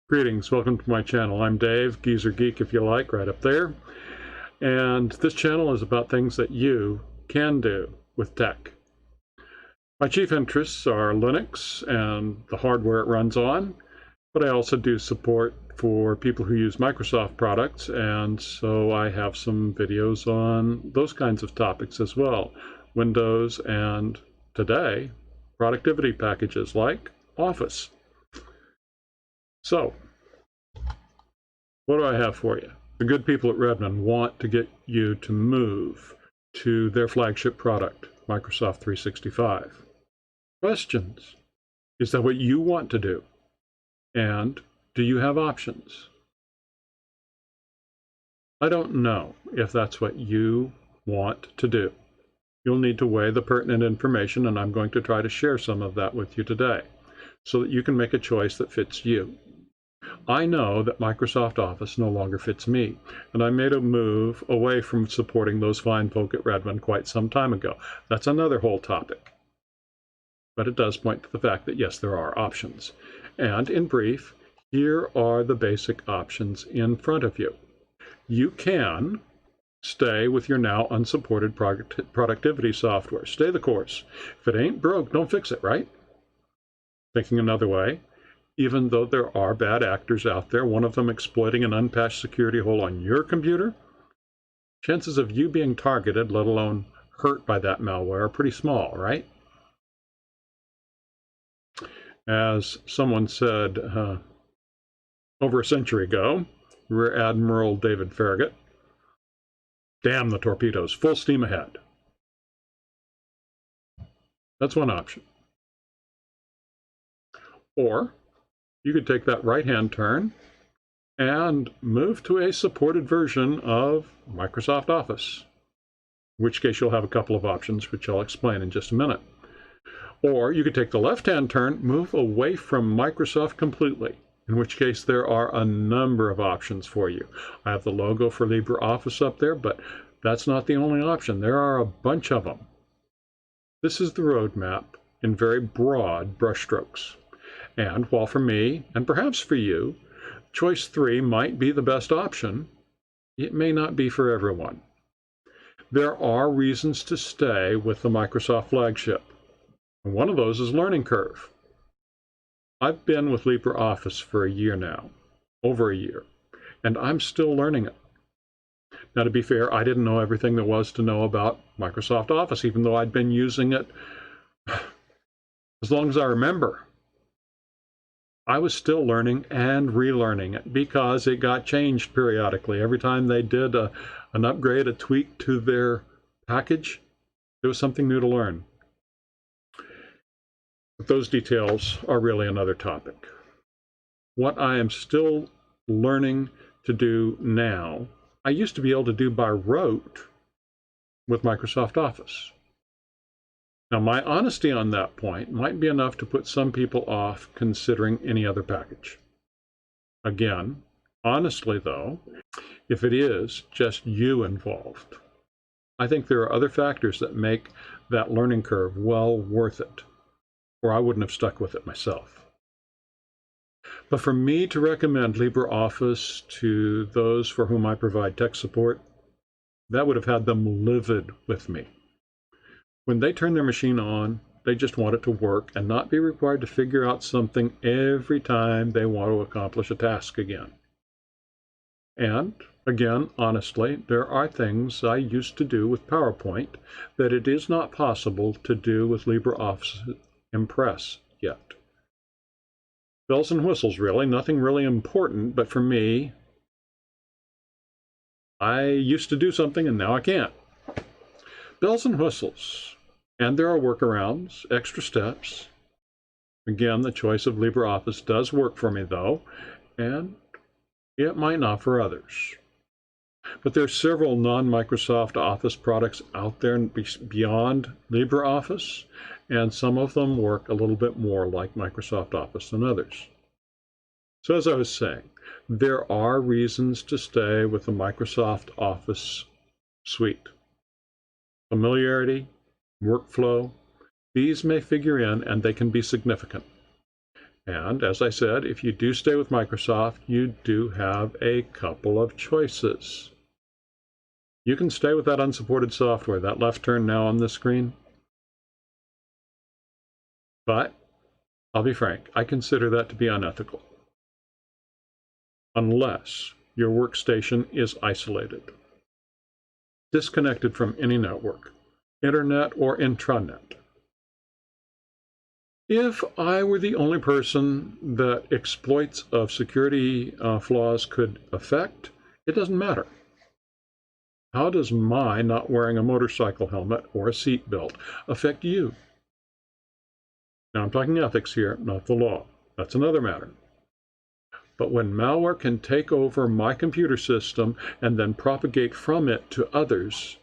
Greetings, welcome to my channel. I'm Dave, GeezerGeek if you like, right up there. And this channel is about things that you can do with tech. My chief interests are Linux and the hardware it runs on, but I also do support for people who use Microsoft products, and so I have some videos on those kinds of topics as well. Windows and, today, productivity packages like Office. So, what do I have for you? The good people at Redmond want to get you to move to their flagship product, Microsoft 365. Questions. Is that what you want to do? And do you have options? I don't know if that's what you want to do. You'll need to weigh the pertinent information, and I'm going to try to share some of that with you today so that you can make a choice that fits you. I know that Microsoft Office no longer fits me, and I made a move away from supporting those fine folk at Redmond quite some time ago. That's another whole topic. But it does point to the fact that, yes, there are options. And in brief, here are the basic options in front of you. You can stay with your now unsupported productivity software. Stay the course. If it ain't broke, don't fix it, right? Thinking another way, even though there are bad actors out there, one of them exploiting an unpatched security hole on your computer, chances of you being targeted, let alone hurt by that malware, are pretty small, right? As someone said over a century ago, Rear Admiral David Farragut, damn the torpedoes, full steam ahead. That's one option. Or you could take that right-hand turn and move to a supported version of Microsoft Office, in which case you'll have a couple of options, which I'll explain in just a minute. Or you could take the left-hand turn, move away from Microsoft completely, in which case there are a number of options for you. I have the logo for LibreOffice up there, but that's not the only option. There are a bunch of them. This is the roadmap in very broad brushstrokes. And while for me, and perhaps for you, choice 3 might be the best option, it may not be for everyone. There are reasons to stay with the Microsoft flagship. And one of those is learning curve. I've been with LibreOffice for a year now, over a year, and I'm still learning it. Now, to be fair, I didn't know everything there was to know about Microsoft Office, even though I'd been using it as long as I remember. I was still learning and relearning it because it got changed periodically. Every time they did an upgrade, a tweak to their package, there was something new to learn. But those details are really another topic. What I am still learning to do now, I used to be able to do by rote with Microsoft Office. Now, my honesty on that point might be enough to put some people off considering any other package. Again, honestly though, if it is just you involved, I think there are other factors that make that learning curve well worth it, or I wouldn't have stuck with it myself. But for me to recommend LibreOffice to those for whom I provide tech support, that would have had them livid with me. When they turn their machine on, they just want it to work and not be required to figure out something every time they want to accomplish a task again. And, again, honestly, there are things I used to do with PowerPoint that it is not possible to do with LibreOffice Impress yet. Bells and whistles, really, nothing really important, but for me, I used to do something and now I can't. Bells and whistles. And there are workarounds, extra steps. Again, the choice of LibreOffice does work for me, though, and it might not for others. But there are several non-Microsoft Office products out there beyond LibreOffice, and some of them work a little bit more like Microsoft Office than others. So as I was saying, there are reasons to stay with the Microsoft Office suite. Familiarity, workflow, these may figure in and they can be significant. And as I said, if you do stay with Microsoft, you do have a couple of choices. You can stay with that unsupported software, that left turn now on the screen. But I'll be frank, I consider that to be unethical, unless your workstation is isolated, disconnected from any network, internet or intranet. If I were the only person that exploits of security flaws could affect, it doesn't matter. How does my not wearing a motorcycle helmet or a seat belt affect you? Now I'm talking ethics here, not the law. That's another matter. But when malware can take over my computer system and then propagate from it to others,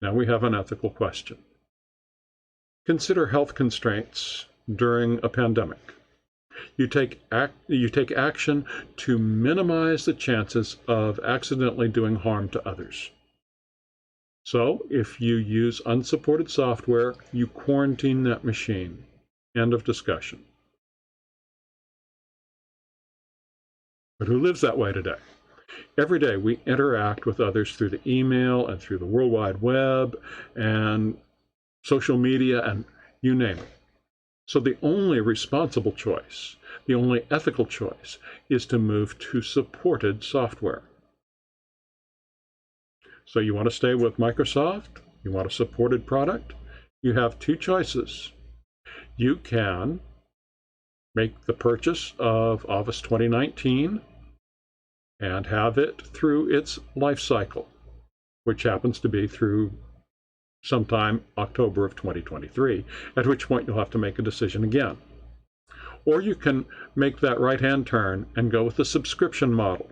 now we have an ethical question. Consider health constraints during a pandemic. You take action to minimize the chances of accidentally doing harm to others. So if you use unsupported software, you quarantine that machine. End of discussion. But who lives that way today? Every day we interact with others through the email and through the World Wide Web and social media and you name it. So the only responsible choice, the only ethical choice, is to move to supported software. So you want to stay with Microsoft? You want a supported product? You have two choices. You can make the purchase of Office 2019 and have it through its life cycle, which happens to be through sometime October of 2023, at which point you'll have to make a decision again. Or you can make that right-hand turn and go with the subscription model,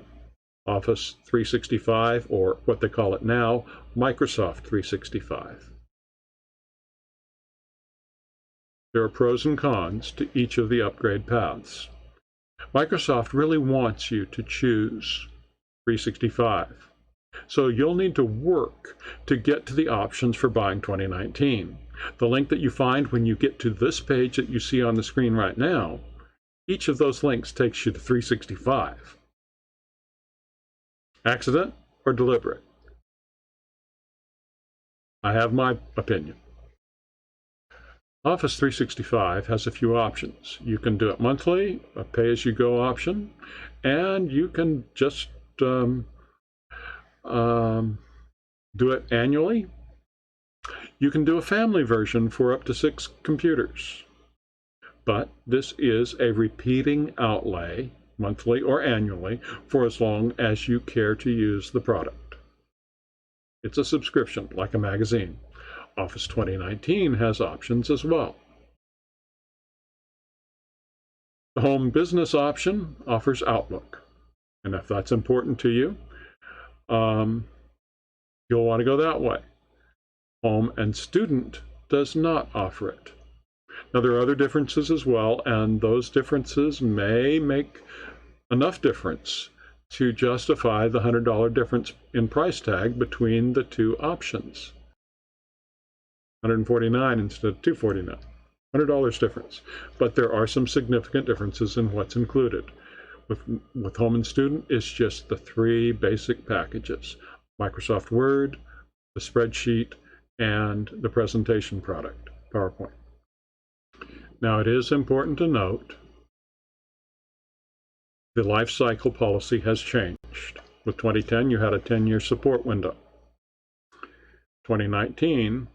Office 365, or what they call it now, Microsoft 365. There are pros and cons to each of the upgrade paths. Microsoft really wants you to choose 365. So you'll need to work to get to the options for buying 2019. The link that you find when you get to this page that you see on the screen right now, each of those links takes you to 365. Accident or deliberate? I have my opinion. Office 365 has a few options. You can do it monthly, a pay-as-you-go option, and you can just do it annually. You can do a family version for up to 6 computers. But this is a repeating outlay, monthly or annually, for as long as you care to use the product. It's a subscription, like a magazine. Office 2019 has options as well. The Home Business option offers Outlook. And if that's important to you, you'll want to go that way. Home and Student does not offer it. Now, there are other differences as well, and those differences may make enough difference to justify the $100 difference in price tag between the two options. $149 instead of $249. $100 difference. But there are some significant differences in what's included. With Home and Student, it's just the 3 basic packages: Microsoft Word, the spreadsheet, and the presentation product, PowerPoint. Now, it is important to note the life cycle policy has changed. With 2010, you had a 10-year support window. 2019,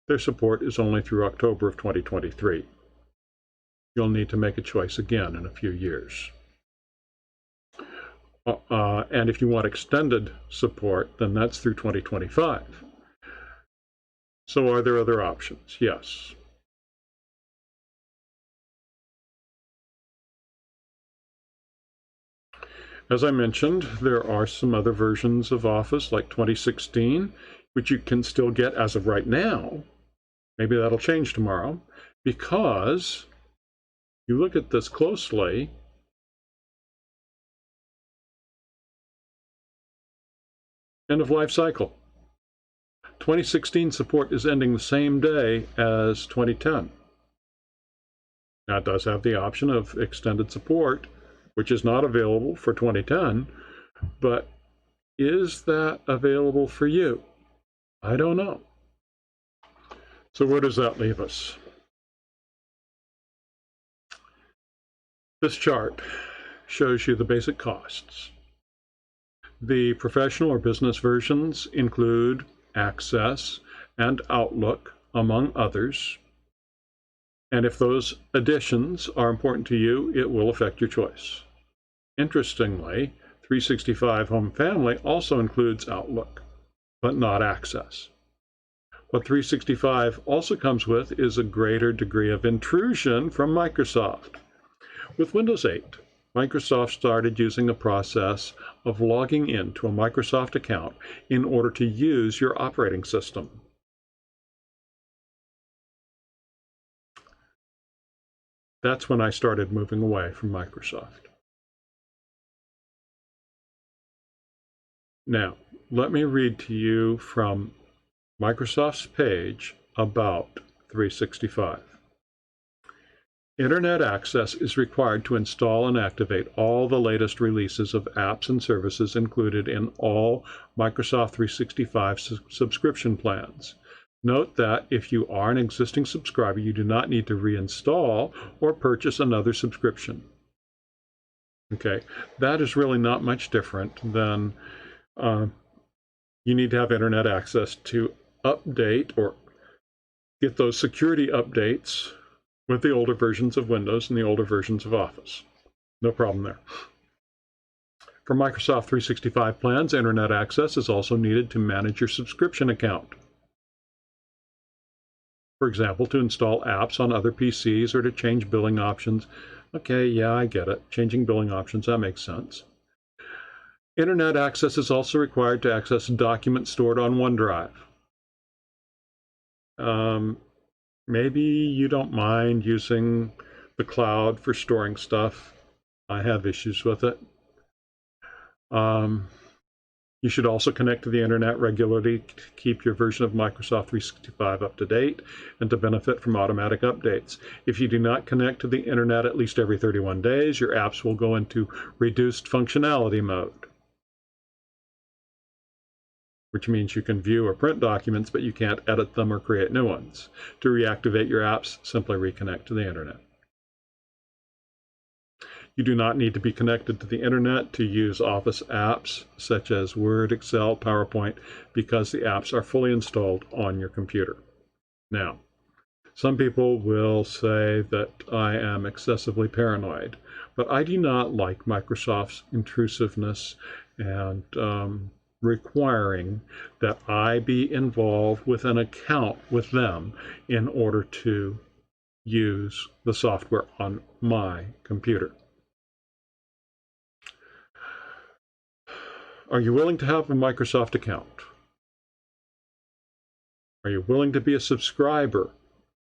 their support is only through October of 2023. You'll need to make a choice again in a few years. And if you want extended support, then that's through 2025. So are there other options? Yes. As I mentioned, there are some other versions of Office, like 2016, which you can still get as of right now. Maybe that'll change tomorrow, because you look at this closely, end of life cycle. 2016 support is ending the same day as 2010. Now, it does have the option of extended support, which is not available for 2010, but is that available for you? I don't know. So where does that leave us? This chart shows you the basic costs. The professional or business versions include Access and Outlook, among others. And if those additions are important to you, it will affect your choice. Interestingly, 365 Home Family also includes Outlook, but not Access. What 365 also comes with is a greater degree of intrusion from Microsoft. With Windows 8, Microsoft started using the process of logging into a Microsoft account in order to use your operating system. That's when I started moving away from Microsoft. Now, let me read to you from Microsoft's page about 365. Internet access is required to install and activate all the latest releases of apps and services included in all Microsoft 365 subscription plans. Note that if you are an existing subscriber, you do not need to reinstall or purchase another subscription. Okay, that is really not much different than you need to have internet access to update or get those security updates with the older versions of Windows and the older versions of Office. No problem there. For Microsoft 365 plans, internet access is also needed to manage your subscription account. For example, to install apps on other PCs or to change billing options. Okay, yeah, I get it. Changing billing options, that makes sense. Internet access is also required to access documents stored on OneDrive. Maybe you don't mind using the cloud for storing stuff. I have issues with it. You should also connect to the internet regularly to keep your version of Microsoft 365 up to date and to benefit from automatic updates. If you do not connect to the internet at least every 31 days, your apps will go into reduced functionality mode, which means you can view or print documents, but you can't edit them or create new ones. To reactivate your apps, simply reconnect to the internet. You do not need to be connected to the internet to use Office apps such as Word, Excel, PowerPoint, because the apps are fully installed on your computer. Now, some people will say that I am excessively paranoid, but I do not like Microsoft's intrusiveness and requiring that I be involved with an account with them in order to use the software on my computer. Are you willing to have a Microsoft account? Are you willing to be a subscriber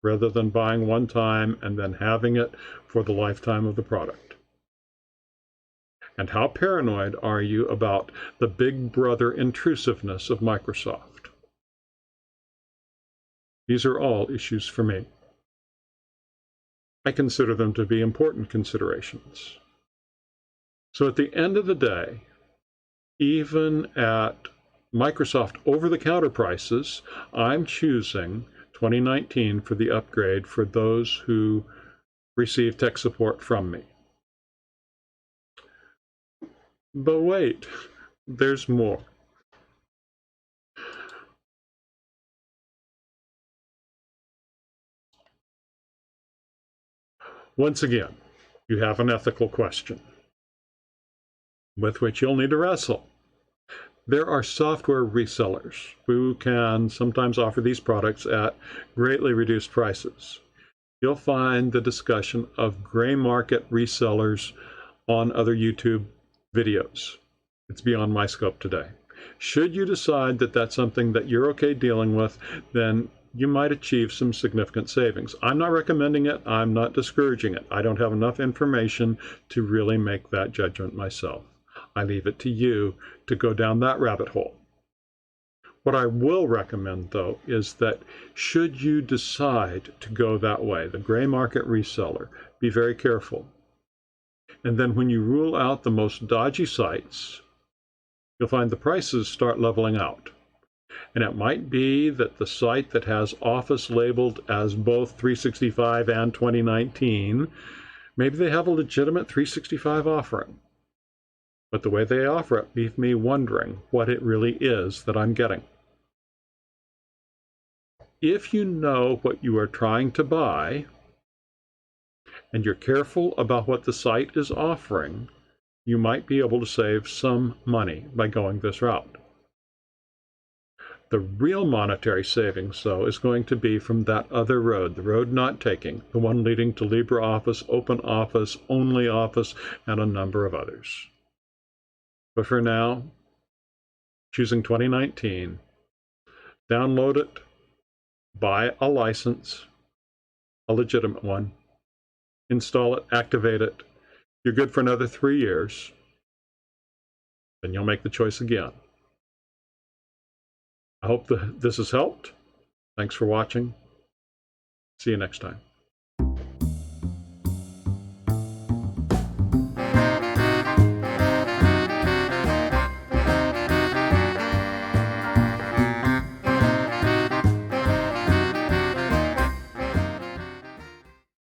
rather than buying one time and then having it for the lifetime of the product? And how paranoid are you about the big brother intrusiveness of Microsoft? These are all issues for me. I consider them to be important considerations. So at the end of the day, even at Microsoft over-the-counter prices, I'm choosing 2019 for the upgrade for those who receive tech support from me. But wait, there's more. Once again, you have an ethical question with which you'll need to wrestle. There are software resellers who can sometimes offer these products at greatly reduced prices. You'll find the discussion of gray market resellers on other YouTube videos. It's beyond my scope today. Should you decide that that's something that you're okay dealing with, then you might achieve some significant savings. I'm not recommending it. I'm not discouraging it. I don't have enough information to really make that judgment myself. I leave it to you to go down that rabbit hole. What I will recommend, though, is that should you decide to go that way, the gray market reseller, be very careful. And then when you rule out the most dodgy sites, you'll find the prices start leveling out. And it might be that the site that has Office labeled as both 365 and 2019, maybe they have a legitimate 365 offering. But the way they offer it leaves me wondering what it really is that I'm getting. If you know what you are trying to buy, and you're careful about what the site is offering, you might be able to save some money by going this route. The real monetary savings, though, is going to be from that other road, the road not taking, the one leading to LibreOffice, OpenOffice, OnlyOffice, and a number of others. But for now, choosing 2019, download it, buy a license, a legitimate one, install it, activate it. You're good for another 3 years. Then you'll make the choice again. I hope this has helped. Thanks for watching. See you next time.